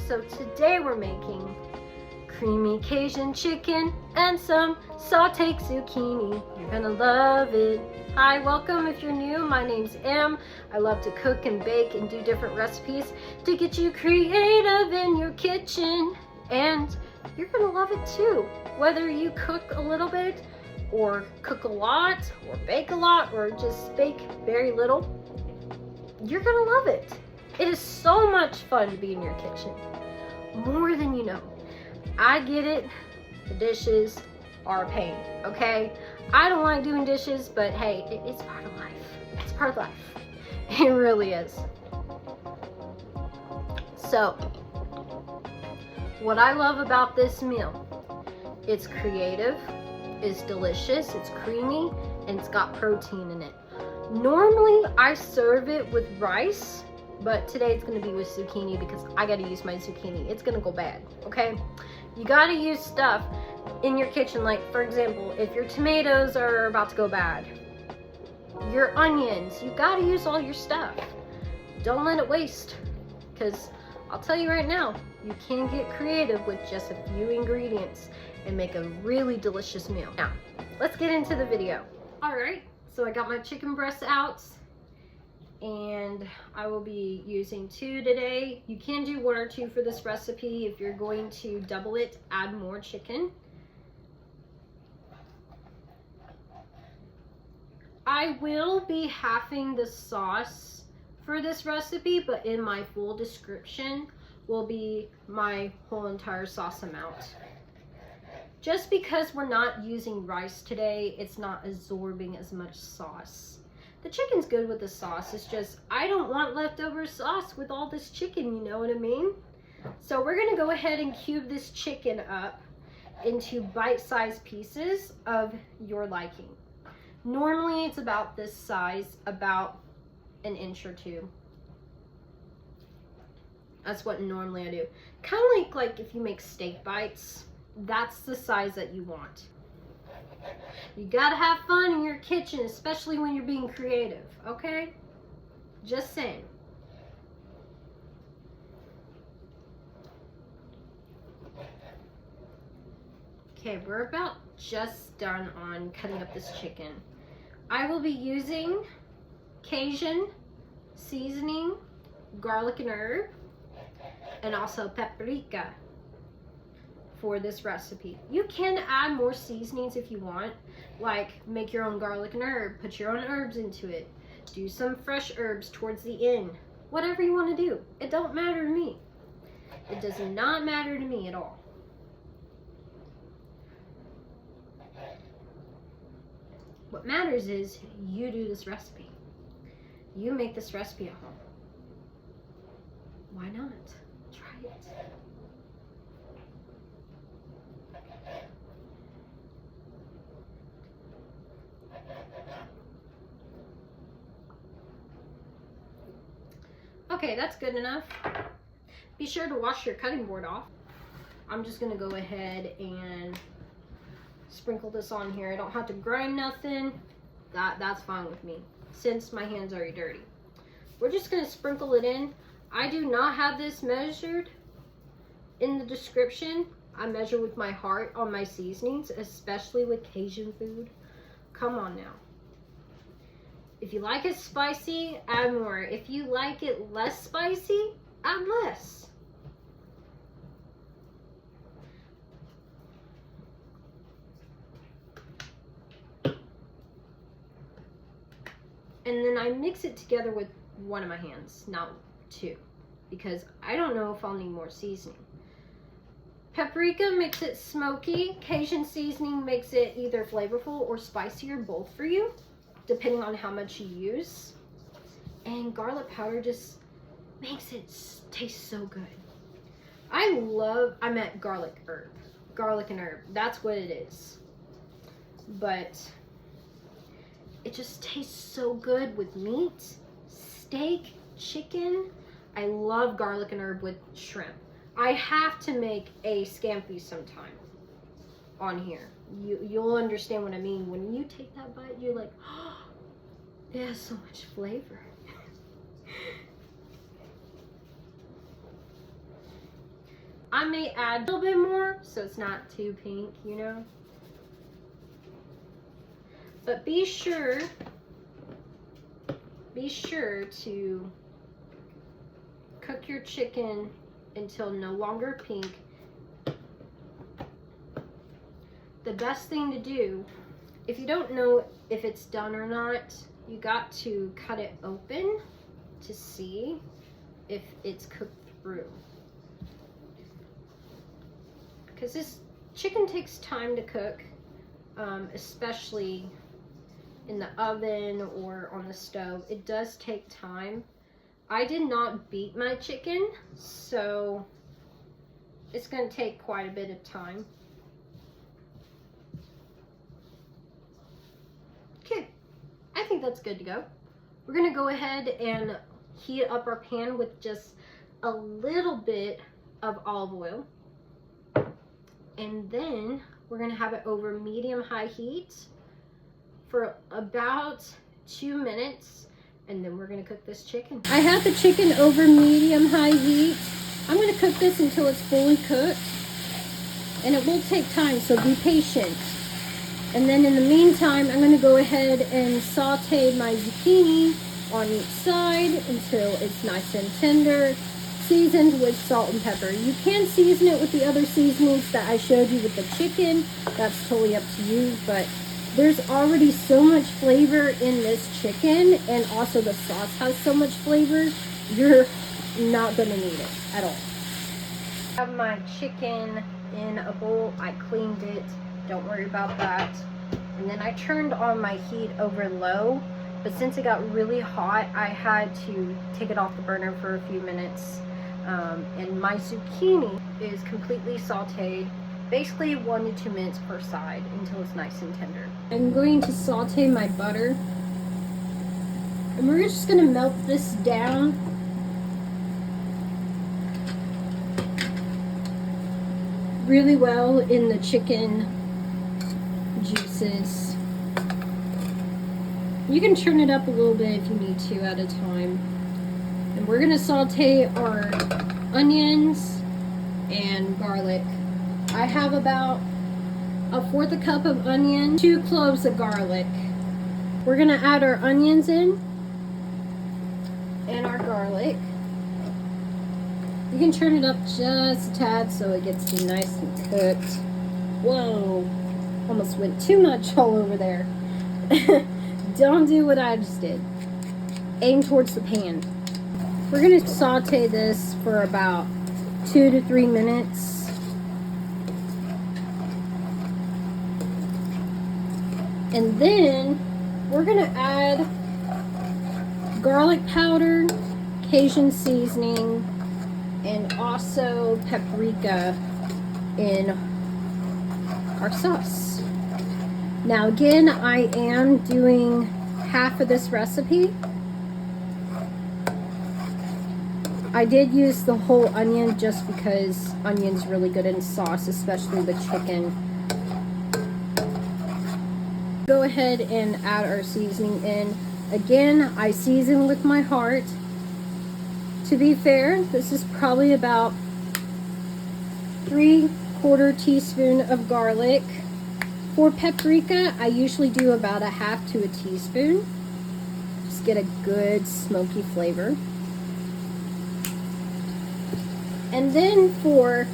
So today we're making creamy Cajun chicken and some sautéed zucchini. You're gonna love it. Hi, welcome if you're new. My name's Em. I love to cook and bake and do different recipes to get you creative in your kitchen. And you're gonna love it too. Whether you cook a little bit or cook a lot or bake a lot or just bake very little, you're gonna love it. It is so much fun to be in your kitchen, more than you know. I get it, the dishes are a pain, okay? I don't like doing dishes, but hey, it's part of life. It's part of life. It really is. So, what I love about this meal, it's creative, it's delicious, it's creamy, and it's got protein in it. Normally, I serve it with rice, but today it's gonna be with zucchini because I gotta use my zucchini. It's gonna go bad, okay? You gotta use stuff in your kitchen, like for example, if your tomatoes are about to go bad, your onions, you gotta use all your stuff. Don't let it waste, because I'll tell you right now, you can get creative with just a few ingredients and make a really delicious meal. Now, let's get into the video. All right, so I got my chicken breasts out, and I will be using 2 today. You can do 1 or 2 for this recipe. If you're going to double it, add more chicken. I will be halving the sauce for this recipe, but in my full description will be my whole entire sauce amount. Just because we're not using rice today, it's not absorbing as much sauce. The chicken's good with the sauce, it's just I don't want leftover sauce with all this chicken, you know what I mean? So we're gonna go ahead and cube this chicken up into bite-sized pieces of your liking. Normally it's about this size, about 1 inch or 2. That's what normally I do. Kind of like if you make steak bites, that's the size that you want. You gotta have fun in your kitchen, especially when you're being creative, okay? Just saying. Okay, we're about just done on cutting up this chicken. I will be using Cajun Seasoning, garlic and herb, and also paprika for this recipe. You can add more seasonings if you want, like make your own garlic and herb, put your own herbs into it, do some fresh herbs towards the end, whatever you want to do. It don't matter to me. It does not matter to me at all. What matters is you do this recipe. You make this recipe at home. Why not? Try it. Okay, that's good enough. Be sure to wash your cutting board off. I'm just gonna go ahead and sprinkle this on here. I don't have to grind nothing. That's fine with me, since my hand's already dirty. We're just gonna sprinkle it in. I do not have this measured in the description. I measure with my heart on my seasonings, especially with Cajun food. Come on now. If you like it spicy, add more. If you like it less spicy, add less. And then I mix it together with 1 of my hands, not 2, because I don't know if I'll need more seasoning. Paprika makes it smoky. Cajun seasoning makes it either flavorful or spicy, or both for you, depending on how much you use. And garlic powder just makes it taste so good. I meant garlic and herb. That's what it is. But it just tastes so good with meat, steak, chicken. I love garlic and herb with shrimp. I have to make a scampi sometime on here. You'll understand what I mean. When you take that bite, you're like, oh, it has so much flavor. I may add a little bit more so it's not too pink, you know. But be sure to cook your chicken until no longer pink. The best thing to do, if you don't know if it's done or not, you got to cut it open to see if it's cooked through. Because this chicken takes time to cook, especially in the oven or on the stove. It does take time. I did not beat my chicken, so it's going to take quite a bit of time. Okay, I think that's good to go. We're going to go ahead and heat up our pan with just a little bit of olive oil. And then we're going to have it over medium-high heat for about 2 minutes. And then we're going to cook this chicken. I have the chicken over medium-high heat. I'm going to cook this until it's fully cooked. And it will take time, so be patient. And then in the meantime, I'm going to go ahead and saute my zucchini on each side until it's nice and tender, seasoned with salt and pepper. You can season it with the other seasonings that I showed you with the chicken. That's totally up to you, but there's already so much flavor in this chicken, and also the sauce has so much flavor, you're not going to need it at all. I have my chicken in a bowl. I cleaned it. Don't worry about that. And then I turned on my heat over low, but since it got really hot, I had to take it off the burner for a few minutes. And my zucchini is completely sauteed, basically 1 to 2 minutes per side until it's nice and tender. I'm going to saute my butter, and we're just going to melt this down. Really well in the chicken juices. You can turn it up a little bit if you need to at a time. And we're going to saute our onions and garlic. I have about 1/4 cup of onion, 2 cloves of garlic. We're going to add our onions in and our garlic. You can turn it up just a tad so it gets nice and cooked. Whoa, almost went too much all over there. Don't do what I just did. Aim towards the pan. We're going to saute this for about 2 to 3 minutes. And then we're going to add garlic powder, Cajun seasoning, and also paprika in our sauce. Now again, I am doing half of this recipe. I did use the whole onion just because onion's really good in sauce, especially with chicken. Go ahead and add our seasoning in. Again, I season with my heart. To be fair, this is probably about 3/4 teaspoon of garlic. For paprika, I usually do about 1/2 to a teaspoon. Just get a good smoky flavor. And then for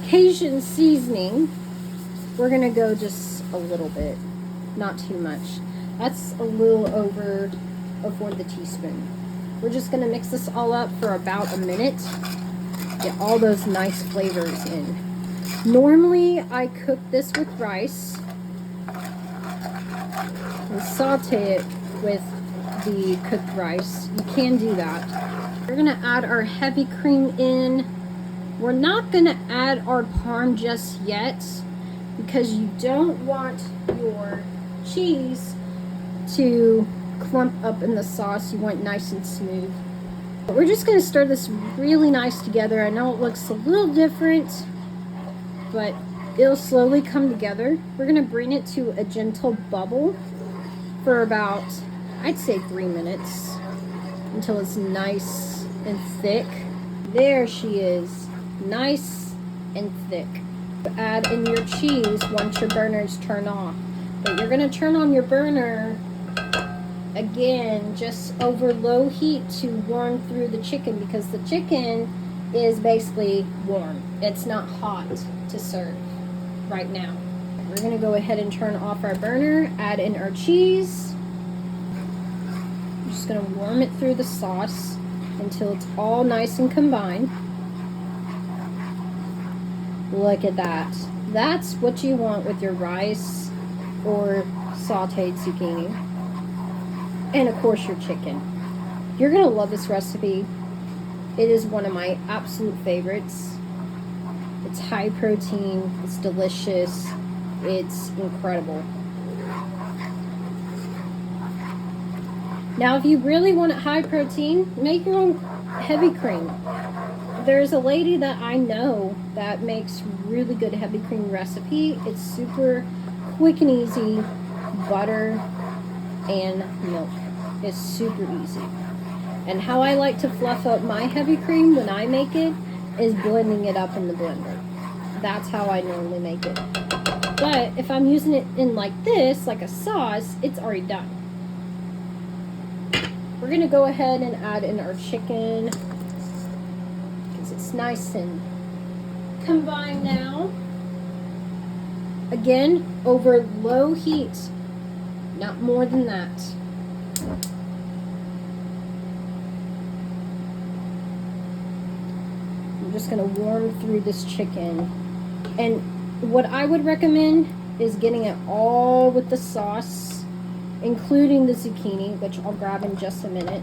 Cajun seasoning, we're gonna go just a little bit, not too much. That's a little over 1/4 teaspoon. We're just gonna mix this all up for about a minute. Get all those nice flavors in. Normally, I cook this with rice and saute it with the cooked rice. You can do that. We're gonna add our heavy cream in. We're not gonna add our parm just yet because you don't want your cheese to clump up in the sauce. You want it nice and smooth. But we're just gonna stir this really nice together. I know it looks a little different, but it'll slowly come together. We're gonna bring it to a gentle bubble for about, I'd say 3 minutes, until it's nice and thick. There she is, nice and thick. Add in your cheese once your burner's turned off. But you're gonna turn on your burner again, just over low heat to warm through the chicken, because the chicken is basically warm. It's not hot to serve right now. We're gonna go ahead and turn off our burner, add in our cheese. I'm just gonna warm it through the sauce until it's all nice and combined. Look at that. That's what you want with your rice or sauteed zucchini. And of course your chicken. You're gonna love this recipe. It is one of my absolute favorites. It's high protein, it's delicious, it's incredible. Now if you really want it high protein, make your own heavy cream. There's a lady that I know that makes really good heavy cream recipe. It's super quick and easy. Butter and milk. It's super easy. And how I like to fluff up my heavy cream when I make it is blending it up in the blender. That's how I normally make it. But if I'm using it in like this, like a sauce, it's already done. We're gonna go ahead and add in our chicken because it's nice and combined now. Again, over low heat, not more than that. I'm just gonna warm through this chicken. And what I would recommend is getting it all with the sauce, including the zucchini, which I'll grab in just a minute.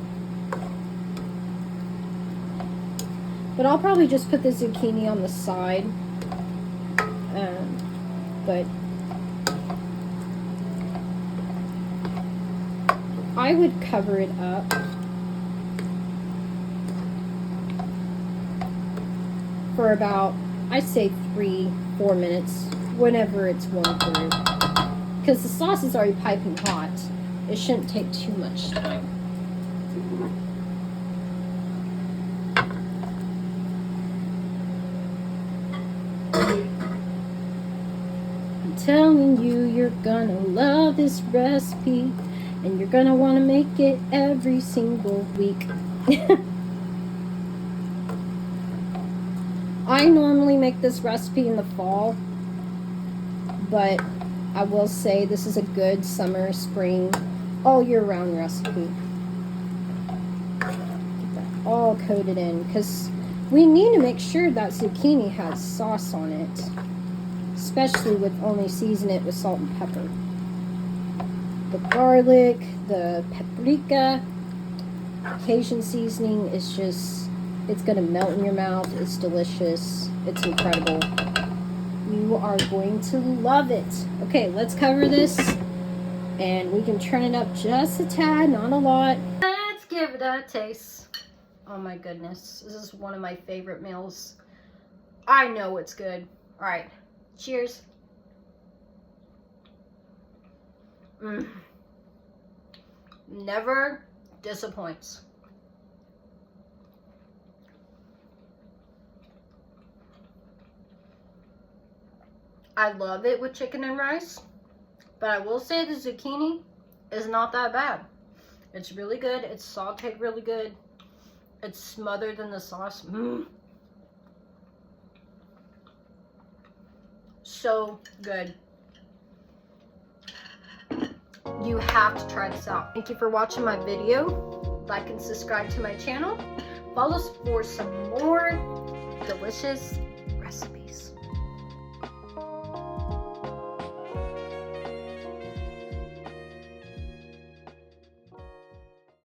But I'll probably just put the zucchini on the side. But I would cover it up. For about, I say 3-4 minutes, whenever it's warmed through. Because the sauce is already piping hot. It shouldn't take too much time. I'm telling you, you're gonna love this recipe, and you're gonna want to make it every single week. I normally make this recipe in the fall, but I will say this is a good summer, spring, all year round recipe. Get that all coated in, because we need to make sure that zucchini has sauce on it, especially with only season it with salt and pepper. The garlic, the paprika, Cajun seasoning is just, it's going to melt in your mouth. It's delicious. It's incredible. You are going to love it. Okay, let's cover this and we can turn it up just a tad, not a lot. Let's give it a taste. Oh my goodness. This is one of my favorite meals. I know it's good. All right. Cheers. Never disappoints. I love it with chicken and rice, but I will say the zucchini is not that bad. It's really good. It's sauteed really good. It's smothered in the sauce. So good. You have to try this out. Thank you for watching my video. Like and subscribe to my channel. Follow us for some more delicious recipes.